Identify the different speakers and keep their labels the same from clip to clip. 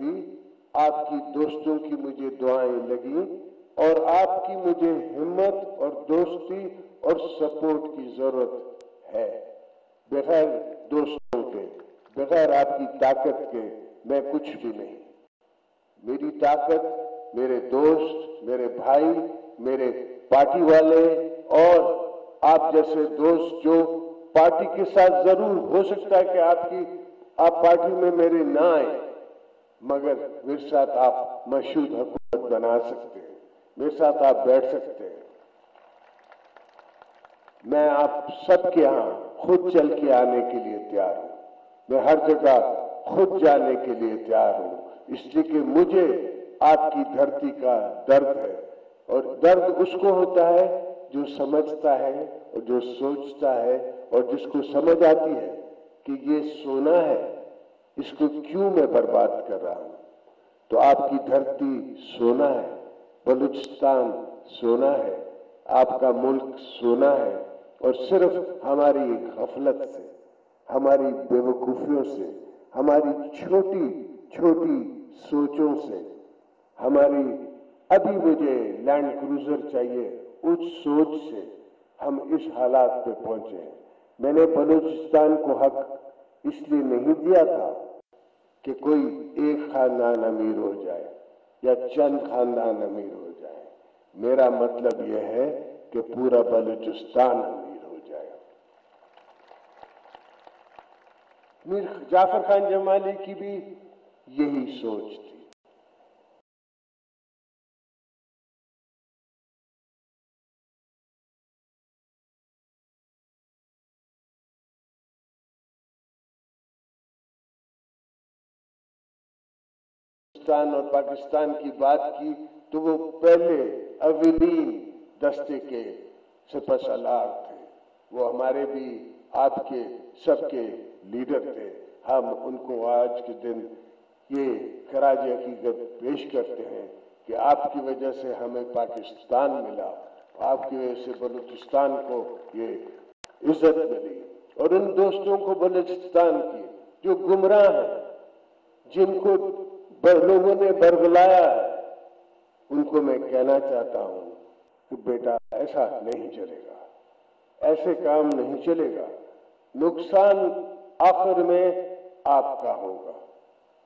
Speaker 1: دی, आपकी दोस्तों की मुझे दुआएं लगी और आपकी मुझे हिम्मत और दोस्ती और सपोर्ट की जरूरत है. बगैर दोस्तों के, बगैर आपकी ताकत के मैं कुछ भी नहीं. मेरी ताकत मेरे दोस्त, मेरे भाई, मेरे पार्टी वाले और आप जैसे दोस्त जो पार्टी के साथ जरूर हो सकता है कि आप पार्टी में मेरे ना आए, मगर मेरे साथ आप मशहूद हुकूमत बना सकते हैं, मेरे साथ आप बैठ सकते हैं. मैं आप सबके यहाँ खुद चल के आने के लिए तैयार हूं. मैं हर जगह खुद जाने के लिए तैयार हूं, इसलिए कि मुझे आपकी धरती का दर्द है. और दर्द उसको होता है जो समझता है और जो सोचता है और जिसको समझ आती है कि ये सोना है, इसको क्यों मैं बर्बाद कर रहा हूं. तो आपकी धरती सोना है, बलूचिस्तान सोना है, आपका मुल्क सोना है. और सिर्फ हमारी गफलत से, हमारी बेवकूफियों से, हमारी छोटी छोटी सोचों से, हमारी अभी मुझे लैंड क्रूजर चाहिए उस सोच से हम इस हालात पे पहुंचे हैं. मैंने बलूचिस्तान को हक इसलिए नहीं दिया था कि कोई एक खानदान अमीर हो जाए या चंद खानदान अमीर हो जाए. मेरा मतलब यह है कि पूरा बलूचिस्तान अमीर हो जाए. मीर जाफर खान जमाली की भी यही सोच थी. और पाकिस्तान की बात की तो वो पहले अव्वलीन दस्ते के सिपहसालार थे. वो हमारे भी, आपके, सबके लीडर थे. हम उनको आज के दिन ये खराज हकीकत पेश करते हैं कि आपकी वजह से हमें पाकिस्तान मिला, आपकी वजह से बलूचिस्तान को ये इज्जत मिली. और उन दोस्तों को बलूचिस्तान की जो गुमराह हैं, जिनको लोगों ने बरगलाया है, उनको मैं कहना चाहता हूं कि बेटा ऐसा नहीं चलेगा, ऐसे काम नहीं चलेगा. नुकसान आखिर में आपका होगा.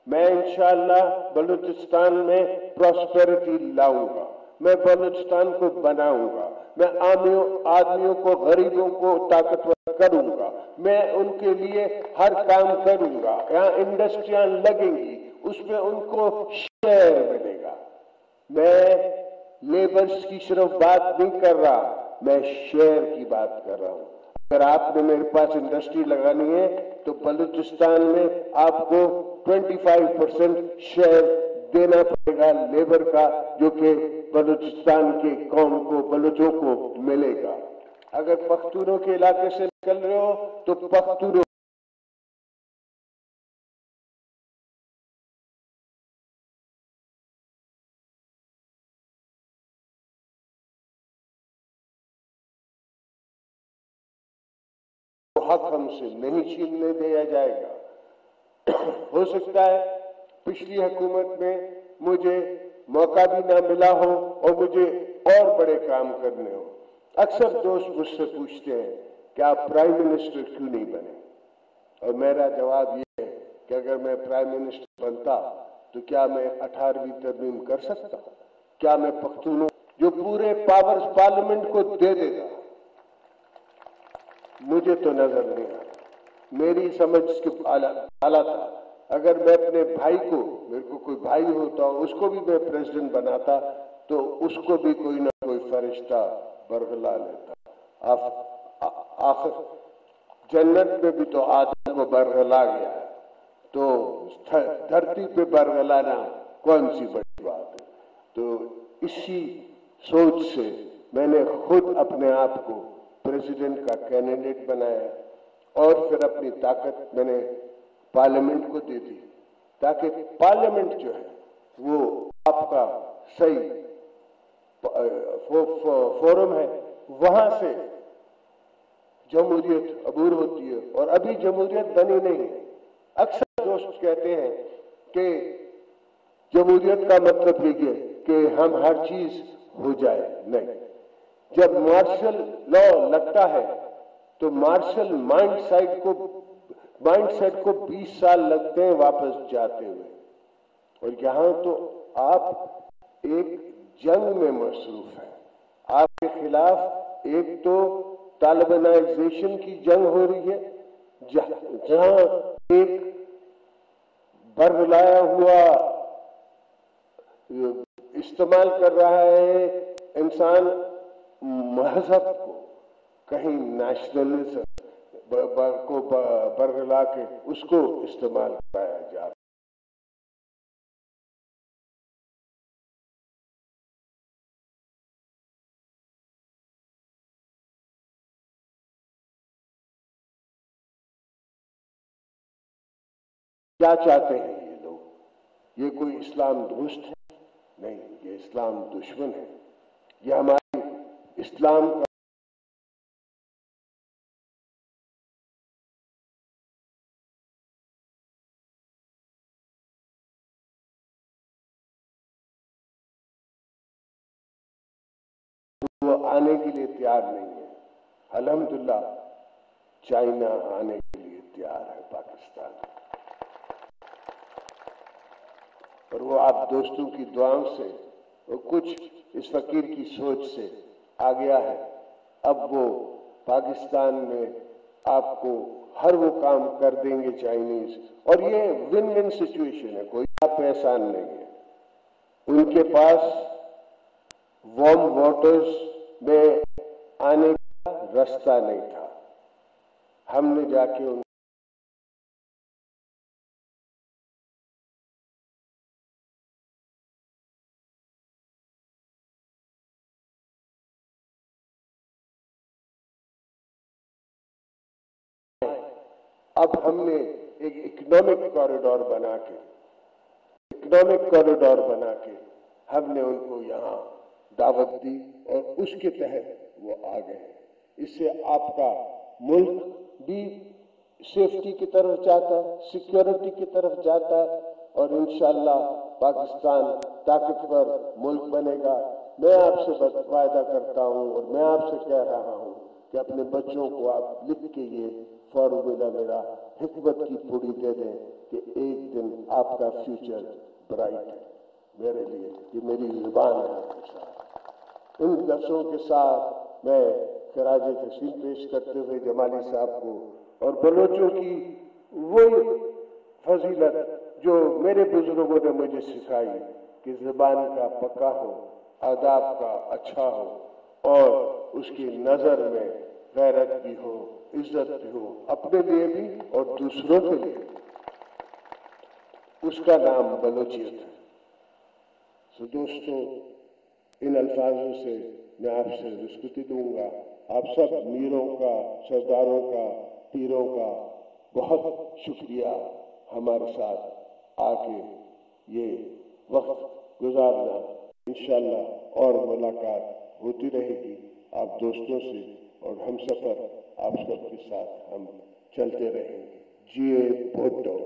Speaker 1: मैं इंशाअल्लाह बलूचिस्तान में प्रॉस्पेरिटी लाऊंगा, मैं बलूचिस्तान को बनाऊंगा, मैं आदमियों को, गरीबों को ताकतवर करूंगा, मैं उनके लिए हर काम करूंगा. यहाँ इंडस्ट्रियां लगेंगी, उसमें उनको शेयर मिलेगा. मैं लेबर्स की सिर्फ बात नहीं कर रहा, मैं शेयर की बात कर रहा हूं. अगर आपने मेरे पास इंडस्ट्री लगानी है तो बलूचिस्तान में आपको 25% शेयर देना पड़ेगा लेबर का, जो कि बलूचिस्तान के कौम को, बलूचों को मिलेगा. अगर पख्तूनों के इलाके से निकल रहे हो तो पख्तूनों हक हमसे नहीं छीनने दिया जाएगा. हो सकता है पिछली हुकूमत में मुझे मौका भी ना मिला हो और मुझे और बड़े काम करने हो. अक्सर दोस्त मुझसे पूछते हैं कि आप प्राइम मिनिस्टर क्यों नहीं बने, और मेरा जवाब ये है कि अगर मैं प्राइम मिनिस्टर बनता तो क्या मैं 18वीं तरमीम कर सकता? क्या मैं पख्तूनों जो पूरे पावर्स पार्लियामेंट को दे देगा? मुझे तो नजर नहीं आ रहा. मेरी समझ के आला था. अगर मैं अपने भाई को, मेरे को कोई भाई होता, उसको भी मैं प्रेसिडेंट बनाता तो उसको भी कोई ना कोई फरिश्ता बरगला लेता. आखिर जन्नत में भी तो आदम को बरगला गया है, तो धरती पे बरगलाना कौन सी बड़ी बात है. तो इसी सोच से मैंने खुद अपने आप को प्रेसिडेंट का कैंडिडेट बनाया और फिर अपनी ताकत मैंने पार्लियामेंट को दे दी, ताकि पार्लियामेंट जो है वो आपका सही फोरम है. वहां से जमहूरियत अबूर होती है, और अभी जमहूरियत बनी नहीं है. अक्सर दोस्त कहते हैं कि جمہوریت کا مطلب یہ ہے کہ ہم ہر چیز ہو جائے، نہیں۔ جب مارشل لا لگتا ہے تو مارشل مائنڈ سیٹ کو 20 سال لگتے ہیں واپس جاتے ہوئے، اور یہاں تو آپ ایک جنگ میں مصروف ہیں۔ آپ کے خلاف ایک تو طالبانائزیشن کی جنگ ہو رہی ہے، جہاں ایک برگلایا ہوا استعمال کر رہا ہے انسان مذہب کو، کہیں نیشنلزم کو برگلا کے اس کو استعمال کرایا جا رہا ہے۔ کیا چاہتے ہیں یہ لوگ؟ یہ کوئی اسلام دوست ہے؟ نہیں، یہ اسلام دشمن ہے۔ یہ ہمارے اسلام کا وہ آنے کے لیے تیار نہیں ہے۔ الحمدللہ چائنا آنے کے لیے تیار ہے پاکستان، اور وہ آپ دوستوں کی دعاؤں سے وہ کچھ اس فقیر کی سوچ سے آ گیا ہے۔ اب وہ پاکستان میں آپ کو ہر وہ کام کر دیں گے چائنیز، اور یہ ون ون سچویشن ہے، کوئی آپ پہ احسان نہیں ہے۔ ان کے پاس وارم واٹرز میں آنے کا راستہ نہیں تھا، ہم نے جا کے ان اب ہم نے ایک اکنامک کوریڈور بنا کے ہم نے ان کو یہاں دعوت دی، اور اس کے تحت وہ آ گئے ہیں۔ اس سے آپ کا ملک بھی سیفٹی کی طرف جاتا ہے، سیکیورٹی کی طرف جاتا ہے، اور انشاءاللہ پاکستان طاقتور ملک بنے گا۔ میں آپ سے وعدہ کرتا ہوں، اور میں آپ سے کہہ رہا ہوں کہ اپنے بچوں کو آپ لکھ کے یہ فارمولا میرا حکمت کی پوڑی دے دیں کہ ایک دن آپ کا فیوچر برائٹ ہے۔ میرے لیے یہ میری زبان ہے۔ ان لفظوں کے ساتھ میں خراج تحسین پیش کرتے ہوئے جمالی صاحب کو اور بلوچوں کی وہی فضیلت جو میرے بزرگوں نے مجھے سکھائی کہ زبان کا پکا ہو، آداب کا اچھا ہو، اور اس کی نظر میں غیرت بھی ہو، عزت بھی ہو، اپنے لیے بھی اور دوسروں کے لیے، اس کا نام بلوچیت ہے۔ سو دوستو، ان الفاظوں سے میں آپ سے رخصتی دوں گا۔ آپ سب میروں کا، سرداروں کا، پیروں کا بہت شکریہ ہمارے ساتھ آ کے یہ وقت گزارنا۔ انشاءاللہ اور ملاقات ہوتی رہے گی آپ دوستوں سے، اور ہم سفر آپ سب کے ساتھ ہم چلتے رہیں گے۔ جیے بھوٹو۔